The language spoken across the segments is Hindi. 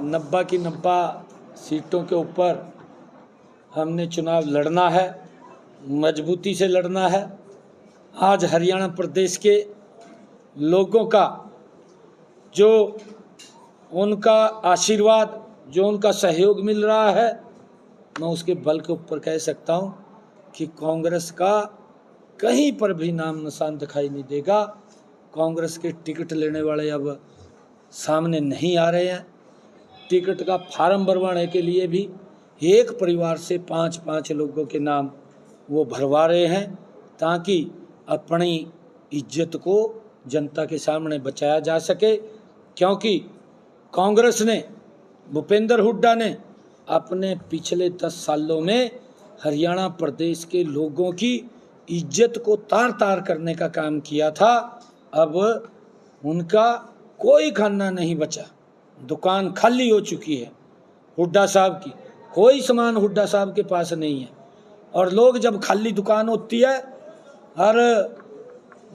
90 की 90 सीटों के ऊपर हमने चुनाव लड़ना है, मजबूती से लड़ना है। आज हरियाणा प्रदेश के लोगों का जो उनका आशीर्वाद, जो उनका सहयोग मिल रहा है, मैं उसके बल के ऊपर कह सकता हूं कि कांग्रेस का कहीं पर भी नाम निशान दिखाई नहीं देगा। कांग्रेस के टिकट लेने वाले अब सामने नहीं आ रहे हैं। टिकट का फार्म भरवाने के लिए भी एक परिवार से 5-5 लोगों के नाम वो भरवा रहे हैं, ताकि अपनी इज्जत को जनता के सामने बचाया जा सके। क्योंकि कांग्रेस ने, भूपेंद्र हुड्डा ने अपने पिछले 10 सालों में हरियाणा प्रदेश के लोगों की इज्जत को तार तार करने का काम किया था। अब उनका कोई खाना नहीं बचा, दुकान खाली हो चुकी है हुड्डा साहब की, कोई सामान हुड्डा साहब के पास नहीं है। और लोग जब खाली दुकान होती है और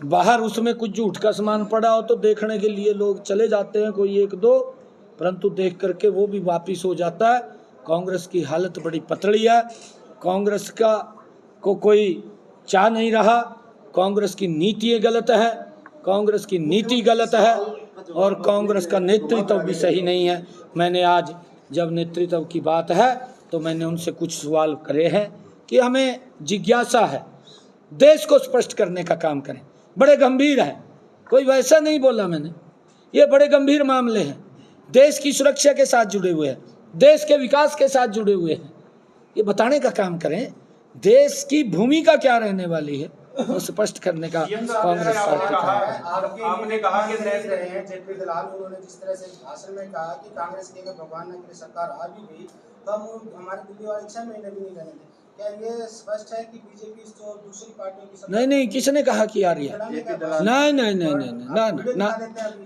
बाहर उसमें कुछ झूठ का सामान पड़ा हो तो देखने के लिए लोग चले जाते हैं, कोई एक दो, परंतु देख करके वो भी वापिस हो जाता है। कांग्रेस की हालत बड़ी पतली है। कांग्रेस का को कोई चाह नहीं रहा। कांग्रेस की नीति गलत है, कांग्रेस की नीति गलत है और कांग्रेस का नेतृत्व भी सही नहीं है। मैंने आज जब नेतृत्व की बात है तो मैंने उनसे कुछ सवाल करे हैं कि हमें जिज्ञासा है, देश को स्पष्ट करने का काम करें। बड़े गंभीर है, कोई वैसा नहीं बोला मैंने, ये बड़े गंभीर मामले हैं, देश की सुरक्षा के साथ जुड़े हुए हैं, देश के विकास के साथ जुड़े हुए हैं। ये बताने का काम करें, देश की भूमिका क्या रहने वाली है वो स्पष्ट करने का कांग्रेस पार्टी का है। आपने कहा कि रहे हैं जेपी दलाल, उन्होंने जिस तरह से भाषण में कहा कि कांग्रेस की अगर भगवान न करे सरकार आ भी गई तो हम हमारी दिल्ली वाले 6 महीने भी नहीं रहने दें। क्या ये स्पष्ट है कि बीजेपी जो दूसरी पार्टियों की नहीं, किसने कहा कि आ रही है? नहीं, ना।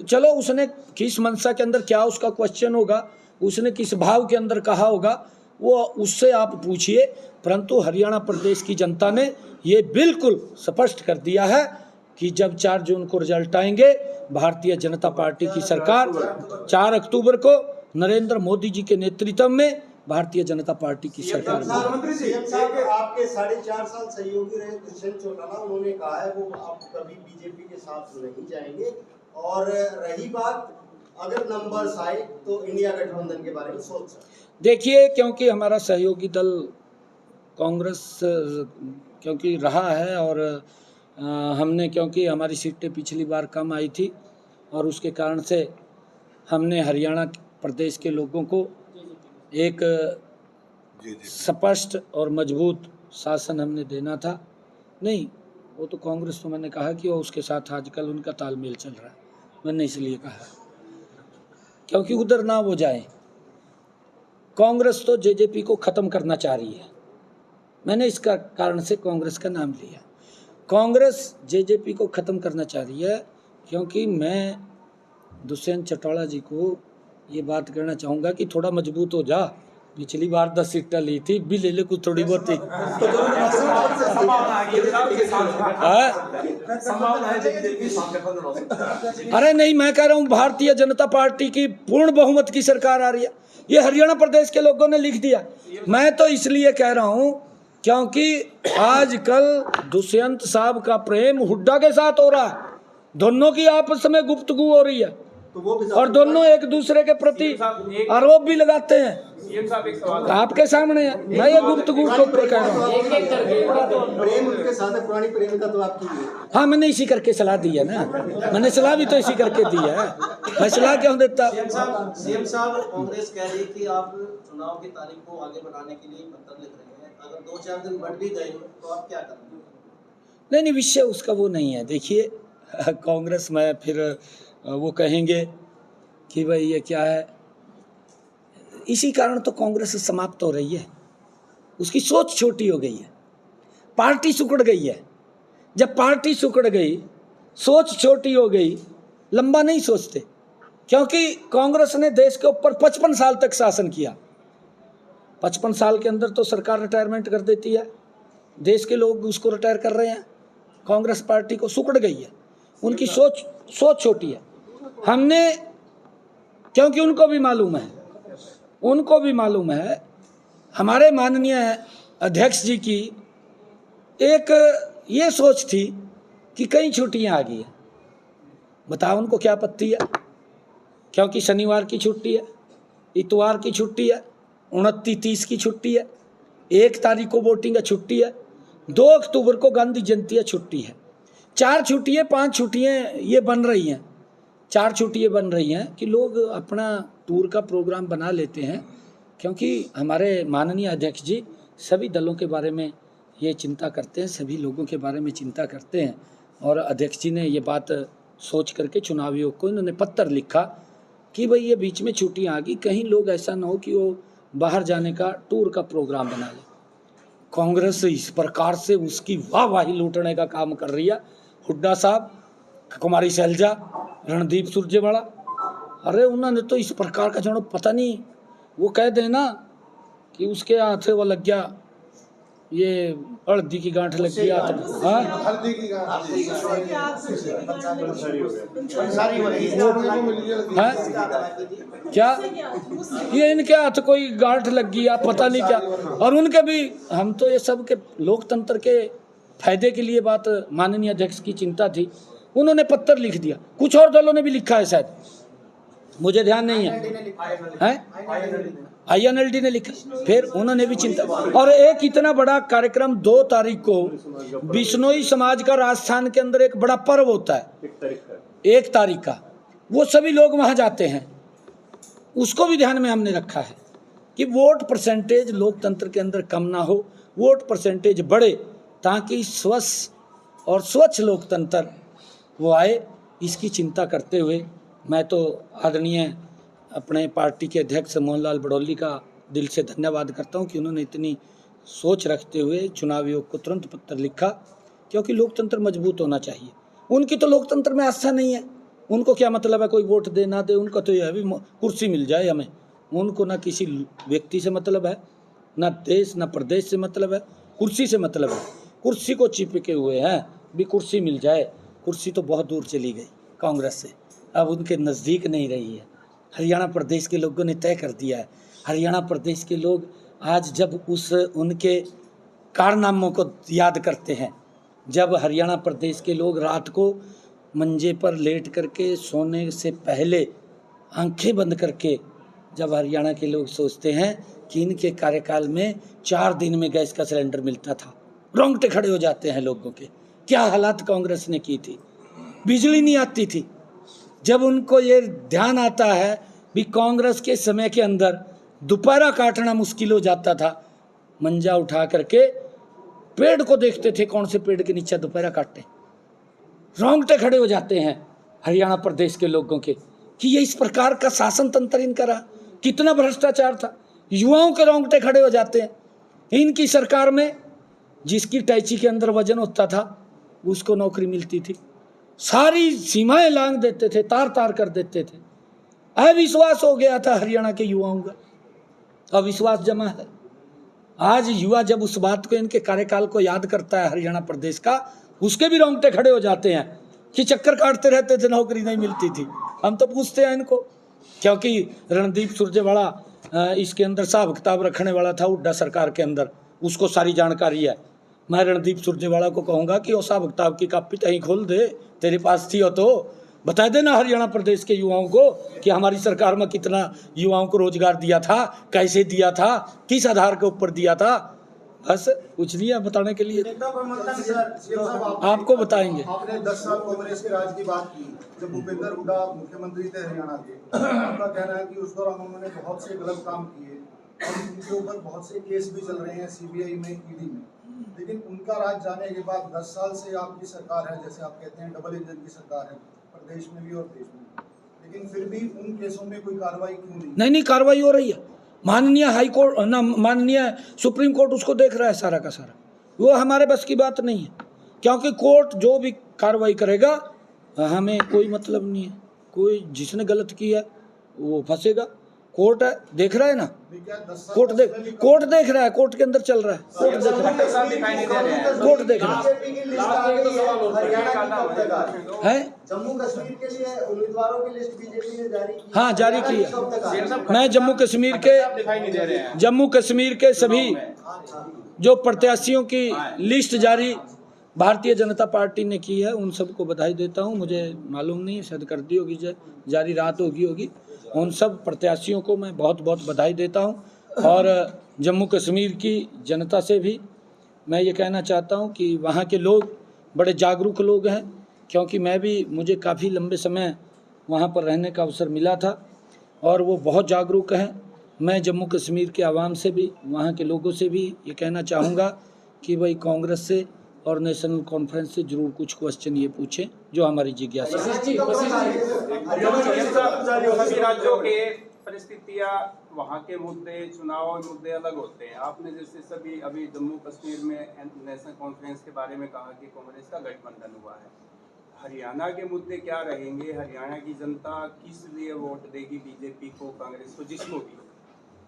चलो, उसने किस मंशा के अंदर, क्या उसका क्वेश्चन होगा, उसने किस भाव के अंदर कहा होगा, वो उससे आप पूछिए। परंतु हरियाणा प्रदेश की जनता ने ये बिल्कुल स्पष्ट कर दिया है कि जब 4 जून को रिजल्ट आएंगे, भारतीय जनता पार्टी की सरकार 4 अक्टूबर को नरेंद्र मोदी जी के नेतृत्व में भारतीय जनता पार्टी की सरकार। प्रधानमंत्री जी, आपके 4.5 साल सहयोगी रहे दुष्यंत चौटाला, उन्होंने कहा है वो आप कभी बीजेपी के साथ नहीं जाएंगे। और रही बात अगर नंबर्स आए तो इंडिया गठबंधन के बारे में सोच सकते। देखिए, क्योंकि हमारा सहयोगी दल कांग्रेस क्योंकि रहा है और हमने, क्योंकि हमारी सीटें पिछली बार कम आई थी और उसके कारण से हमने हरियाणा प्रदेश के लोगों को एक स्पष्ट और मजबूत शासन हमने देना था। नहीं, वो तो कांग्रेस, तो मैंने कहा कि वो उसके साथ आजकल उनका तालमेल चल रहा है, मैंने इसलिए कहा क्योंकि उधर ना वो जाए। कांग्रेस तो जेजेपी को ख़त्म करना चाह रही है, मैंने इसका कारण से कांग्रेस का नाम लिया। कांग्रेस जेजेपी को ख़त्म करना चाह रही है, क्योंकि मैं दुष्यंत चौटाला जी को ये बात कहना चाहूँगा कि थोड़ा मजबूत हो जा। पिछली बार 10 सीटें ली थी, भी ले ले कुछ थोड़ी बहुत ही। अरे नहीं, मैं कह रहा हूँ भारतीय जनता पार्टी की पूर्ण बहुमत की सरकार आ रही है, ये हरियाणा प्रदेश के लोगों ने लिख दिया। मैं तो इसलिए कह रहा हूँ क्योंकि आजकल दुष्यंत साहब का प्रेम हुड्डा के साथ हो रहा है, दोनों की आपस में गुफ्तगू हो रही है और दोनों एक दूसरे के प्रति आरोप भी लगाते हैं। आपके सामने है, मैं ये गुफ्तगू को कह रहा हूँ। प्रेम उनके साथ पुरानी प्रेम का तो आपकी है। हाँ, मैंने इसी करके सलाह दी है ना, मैंने सलाह भी तो इसी करके दी है, मैं सलाह क्यों देता। सीएम साहब, कांग्रेस कह रही है कि आप चुनाव की तारीख को आगे बढ़ाने के लिए पत्र लिख रहे हैं, अगर 2-4 दिन बढ़ भी गए तो आप क्या करेंगे? नहीं, विषय उसका वो नहीं है। देखिए, कांग्रेस में फिर वो कहेंगे कि भाई ये क्या है, इसी कारण तो कांग्रेस समाप्त हो रही है। उसकी सोच छोटी हो गई है, पार्टी सिकुड़ गई है। जब पार्टी सिकुड़ गई, सोच छोटी हो गई, लंबा नहीं सोचते। क्योंकि कांग्रेस ने देश के ऊपर 55 साल तक शासन किया। 55 साल के अंदर तो सरकार रिटायरमेंट कर देती है, देश के लोग उसको रिटायर कर रहे हैं। कांग्रेस पार्टी को सिकुड़ गई है, उनकी सोच छोटी है। हमने, क्योंकि उनको भी मालूम है उनको भी मालूम है। हमारे माननीय अध्यक्ष जी की एक ये सोच थी कि कई छुट्टियां आ गई हैं, बताओ उनको क्या आपत्ति है? क्योंकि शनिवार की छुट्टी है, इतवार की छुट्टी है, 29-30 की छुट्टी है, 1 तारीख को वोटिंग है, छुट्टी है, 2 अक्टूबर को गांधी जयंती है, छुट्टी है। 4 छुट्टियाँ 5 छुट्टियाँ ये बन रही हैं, 4 छुट्टियाँ बन रही हैं कि लोग अपना टूर का प्रोग्राम बना लेते हैं। क्योंकि हमारे माननीय अध्यक्ष जी सभी दलों के बारे में ये चिंता करते हैं, सभी लोगों के बारे में चिंता करते हैं। और अध्यक्ष जी ने ये बात सोच करके चुनाव आयोग को इन्होंने पत्र लिखा कि भाई ये बीच में छुट्टियाँ आ गई, कहीं लोग ऐसा ना हो कि वो बाहर जाने का टूर का प्रोग्राम बना ले। कांग्रेस इस प्रकार से उसकी वाहवाही लूटने का काम कर रही है। हुड्डा साहब, कुमारी शैलजा, रणदीप सुरजेवाला, अरे उन्होंने तो इस प्रकार का जो पता नहीं, वो कह देना कि उसके हाथ वो लग गया, ये हल्दी की गांठ लग गया, हाँ हल्दी की गांठ हाँ क्या ये इनके हाथ कोई गांठ लग गया, पता नहीं क्या। और उनके भी, हम तो ये सब के लोकतंत्र के फायदे के लिए बात माननीय अध्यक्ष की चिंता थी, उन्होंने पत्र लिख दिया। कुछ और दलों ने भी लिखा है शायद, मुझे ध्यान नहीं है, INLD ने लिखा, फिर उन्होंने भी चिंता। और एक इतना बड़ा कार्यक्रम 2 तारीख को बिश्नोई समाज का राजस्थान के अंदर एक बड़ा पर्व होता है, 1 तारीख का, वो सभी लोग वहाँ जाते हैं, उसको भी ध्यान में हमने रखा है कि वोट परसेंटेज लोकतंत्र के अंदर कम ना हो, वोट परसेंटेज बढ़े, ताकि स्वस्थ और स्वच्छ लोकतंत्र वो आए। इसकी चिंता करते हुए मैं तो आदरणीय अपने पार्टी के अध्यक्ष मोहनलाल बड़ौली का दिल से धन्यवाद करता हूं कि उन्होंने इतनी सोच रखते हुए चुनाव आयोग को तुरंत पत्र लिखा, क्योंकि लोकतंत्र मजबूत होना चाहिए। उनकी तो लोकतंत्र में आस्था नहीं है, उनको क्या मतलब है कोई वोट दे ना दे, उनका तो यह भी कुर्सी मिल जाए हमें, उनको ना किसी व्यक्ति से मतलब है, ना देश ना प्रदेश से मतलब है, कुर्सी से मतलब है। कुर्सी को चिपके हुए हैं भी, कुर्सी मिल जाए। कुर्सी तो बहुत दूर चली गई कांग्रेस से, अब उनके नज़दीक नहीं रही है। हरियाणा प्रदेश के लोगों ने तय कर दिया है, हरियाणा प्रदेश के लोग आज जब उनके कारनामों को याद करते हैं, जब हरियाणा प्रदेश के लोग रात को मंजे पर लेट करके सोने से पहले आंखें बंद करके, जब हरियाणा के लोग सोचते हैं कि इनके कार्यकाल में 4 दिन में गैस का सिलेंडर मिलता था, रोंगटे खड़े हो जाते हैं लोगों के। क्या हालात कांग्रेस ने की थी, बिजली नहीं आती थी। जब उनको ये ध्यान आता है भी कांग्रेस के समय के अंदर दोपहरा काटना मुश्किल हो जाता था, मंजा उठा करके पेड़ को देखते थे, कौन से पेड़ के नीचे दोपहरा काटते, रोंगटे खड़े हो जाते हैं हरियाणा प्रदेश के लोगों के कि ये इस प्रकार का शासन तंत्र इनका रहा, कितना भ्रष्टाचार था। युवाओं के रोंगटे खड़े हो जाते हैं। इनकी सरकार में जिसकी टैची के अंदर वजन होता था उसको नौकरी मिलती थी, सारी सीमाएं लांघ देते थे, तार तार कर देते थे। अविश्वास हो गया था हरियाणा के युवाओं का, अविश्वास जमा है। आज युवा जब उस बात को, इनके कार्यकाल को याद करता है हरियाणा प्रदेश का, उसके भी रोंगटे खड़े हो जाते हैं कि चक्कर काटते रहते थे, नौकरी नहीं मिलती थी। हम तो पूछते हैं इनको, क्योंकि रणदीप सुरजेवाला इसके अंदर हिसाब किताब रखने वाला था हुड्डा सरकार के अंदर, उसको सारी जानकारी है। मैं रणदीप सुरजेवाला को कहूँगा कि वो हिसाब किताब की कापी कहीं खोल दे, तेरे पास थी हो तो बता देना हरियाणा प्रदेश के युवाओं को कि हमारी सरकार में कितना युवाओं को रोजगार दिया था, कैसे दिया था, किस आधार के ऊपर दिया था। बस कुछ नहीं है बताने के लिए, आपको बताएंगे। आपने 10 साल कांग्रेस के राज की बात की, जब भूपेंद्र हुड्डा मुख्यमंत्री थे हरियाणा के, आपका कहना है कि उस दौरान उन्होंने बहुत से गलत काम किए और उनके ऊपर बहुत से केस भी चल रहे हैं CBI में, ED में। लेकिन उनका राज जाने के बाद 10 साल से आपकी सरकार है, जैसे आप कहते हैं डबल इंजन की सरकार है, प्रदेश में भी और देश में, लेकिन फिर भी उन केसों में कोई कार्रवाई क्यों नहीं? नहीं कार्रवाई हो रही है। माननीय हाई कोर्ट ना, माननीय सुप्रीम कोर्ट उसको देख रहा है सारा का सारा। वो हमारे बस की बात नहीं है, क्योंकि कोर्ट जो भी कार्रवाई करेगा हमें कोई मतलब नहीं है। कोई जिसने गलत किया वो फंसेगा, कोर्ट है, देख रहा है ना, कोर्ट देख रहा है, कोर्ट के अंदर चल रहा है, कोर्ट देख रहा है, कोर्ट देख रहा है। बीजेपी की लिस्ट आ गई है, हरियाणा की कब तक आ रही है? है जम्मू कश्मीर के लिए उम्मीदवारों की लिस्ट बीजेपी ने जारी की। हाँ, जारी की है। कब तक आ रही है? मैं जम्मू कश्मीर के सभी जो प्रत्याशियों की लिस्ट जारी भारतीय जनता पार्टी ने की है, उन सबको बधाई देता हूं। मुझे मालूम नहीं है, शायद कर दी होगी, जारी रात होगी। उन सब प्रत्याशियों को मैं बहुत बहुत बधाई देता हूं। और जम्मू कश्मीर की जनता से भी मैं ये कहना चाहता हूं कि वहाँ के लोग बड़े जागरूक लोग हैं, क्योंकि मुझे काफ़ी लंबे समय वहाँ पर रहने का अवसर मिला था और वो बहुत जागरूक हैं। मैं जम्मू कश्मीर के आवाम से भी, वहाँ के लोगों से भी ये कहना चाहूँगा कि भाई कांग्रेस से और नेशनल कॉन्फ्रेंस से जरूर कुछ क्वेश्चन ये पूछें जो हमारी जिज्ञासा है। सभी राज्यों के परिस्थितियां, वहाँ के मुद्दे, चुनाव मुद्दे अलग होते हैं। आपने जैसे सभी अभी जम्मू कश्मीर में नेशनल कॉन्फ्रेंस के बारे में कहा कि कांग्रेस का गठबंधन हुआ है। हरियाणा के मुद्दे क्या रहेंगे? हरियाणा की जनता किस लिए वोट देगी बीजेपी को, कांग्रेस को, जिसको भी,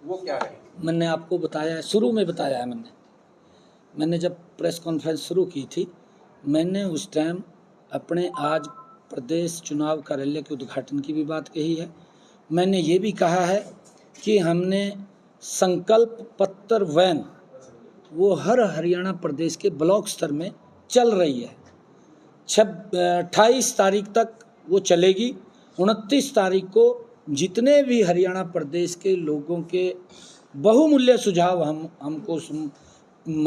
वो क्या रहेंगे? मैंने आपको बताया, शुरू में बताया है मैंने जब प्रेस कॉन्फ्रेंस शुरू की थी, मैंने उस टाइम अपने आज प्रदेश चुनाव कार्यालय के उद्घाटन की भी बात कही है। मैंने ये भी कहा है कि हमने संकल्प पत्र वैन वो हर हरियाणा प्रदेश के ब्लॉक स्तर में चल रही है। 28 तारीख तक वो चलेगी। 29 तारीख को जितने भी हरियाणा प्रदेश के लोगों के बहुमूल्य सुझाव हमको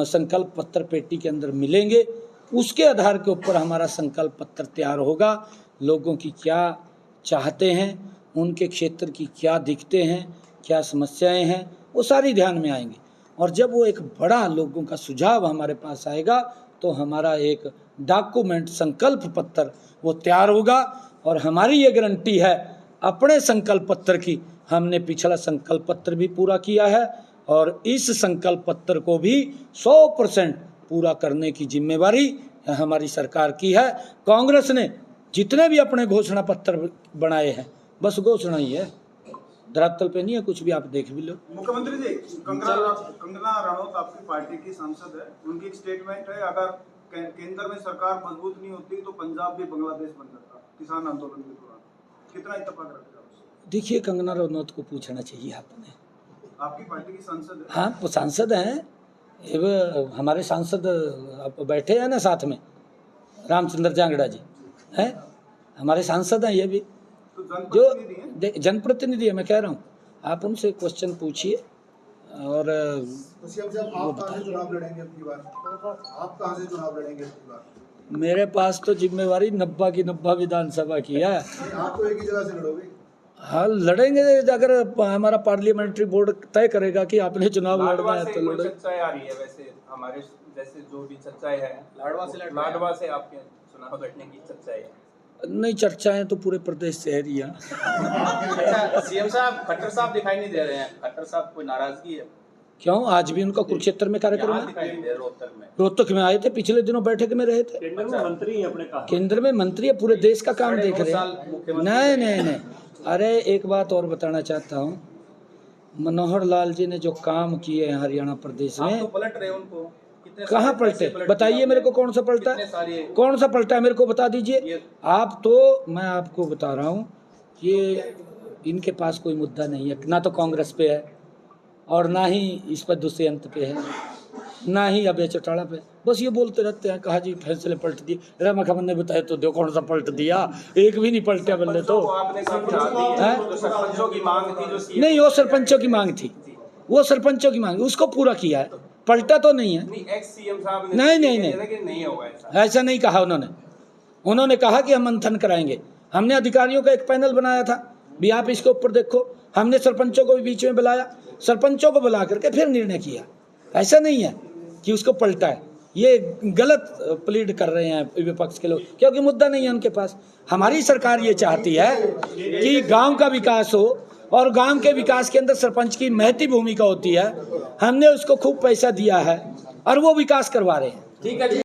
संकल्प पत्र पेटी के अंदर मिलेंगे, उसके आधार के ऊपर हमारा संकल्प पत्र तैयार होगा। लोगों की क्या चाहते हैं, उनके क्षेत्र की क्या दिक्कतें हैं, क्या समस्याएं हैं, वो सारी ध्यान में आएंगी। और जब वो एक बड़ा लोगों का सुझाव हमारे पास आएगा तो हमारा एक डॉक्यूमेंट संकल्प पत्र वो तैयार होगा। और हमारी ये गारंटी है अपने संकल्प पत्र की, हमने पिछला संकल्प पत्र भी पूरा किया है और इस संकल्प पत्र को भी 100% पूरा करने की जिम्मेवारी हमारी सरकार की है। कांग्रेस ने जितने भी अपने घोषणा पत्र बनाए हैं, बस घोषणा ही है, धरातल पे नहीं है कुछ भी, आप देख भी लो। मुख्यमंत्री जी, कंगना रनौत आपकी पार्टी की सांसद है, उनकी एक स्टेटमेंट है, अगर केंद्र में सरकार मजबूत नहीं होती तो पंजाब भी बांग्लादेश बन सकता किसान आंदोलन के दौरान, कितना इत्तेफाक रखेगा? देखिए, कंगना रनौत को पूछना चाहिए आपने, आपकी पार्टी की सांसद है। हाँ, वो सांसद हैं, हमारे सांसद बैठे हैं ना साथ में, रामचंद्र जांगड़ा जी हैं, हमारे सांसद हैं ये भी, तो जो जनप्रतिनिधि है। मैं कह रहा हूँ आप उनसे क्वेश्चन पूछिए। और आप कहाँ से चुनाव लड़ेंगे अपनी बार? आप कहाँ से चुनाव लड़ेंगे अपनी बार? मेरे पास तो जिम्मेवारी 90 की 90 विधानसभा की है। आप तो एक ही जगह से लड़ोगे? हाँ, लड़ेंगे अगर हमारा पार्लियामेंट्री बोर्ड तय करेगा कि आपने चुनाव लड़ना है तो लड़े। चर्चाएं आ रही है वैसे हमारे जैसे जो भी चर्चाएं है, लाडवा से आपके चुनाव लड़ने की चर्चाएं है। नहीं, चर्चाएं तो पूरे प्रदेश से है रही है। अच्छा, सीएम साहब, खट्टर साहब दिखाई नहीं दे रहे हैं। खट्टर साहब कोई नाराजगी है? क्यों? आज भी उनका कुरुक्षेत्र में कार्यक्रम है। दिखाई नहीं दे रोहतक में। रोहतक में आए थे, पिछले दिनों बैठक में रहे थे। केंद्र में मंत्री है, पूरे देश का काम देख रहे हैं। नहीं, अरे एक बात और बताना चाहता हूँ, मनोहर लाल जी ने जो काम किए हैं हरियाणा प्रदेश में, आप तो पलट रहे उनको। कहाँ पलटे? बताइए मेरे को, कौन सा पलटा है? कौन सा पलटा है मेरे को बता दीजिए आप। तो मैं आपको बता रहा हूँ, ये इनके पास कोई मुद्दा नहीं है, ना तो कांग्रेस पे है और ना ही इस पर दुष्यंत पे है, ना ही अभय चौटाला पे। बस ये बोलते रहते हैं, कहा जी फैसले पलट दिए। रमा खबर ने बताया तो दो, कौन सा पलट दिया? एक भी नहीं पलटा बल्ले तो। आपने समझा दी है, जो सरपंचों की मांग थी, जो सीएम नहीं, वो सरपंचों की मांग थी, वो सरपंचों की मांग, उसको पूरा किया है, पलटा तो नहीं है। एक्स सीएम साहब ने नहीं होगा ऐसा नहीं कहा उन्होंने कहा कि हम मंथन कराएंगे। हमने अधिकारियों का एक पैनल बनाया था भी, आप इसके ऊपर देखो। हमने सरपंचों को भी बीच में बुलाया, सरपंचों को बुला करके फिर निर्णय किया। ऐसा नहीं है कि उसको पलटा है, ये गलत प्लीड कर रहे हैं विपक्ष के लोग, क्योंकि मुद्दा नहीं है उनके पास। हमारी सरकार ये चाहती है कि गांव का विकास हो और गांव के विकास के अंदर सरपंच की महती भूमिका होती है। हमने उसको खूब पैसा दिया है और वो विकास करवा रहे हैं। ठीक है जी।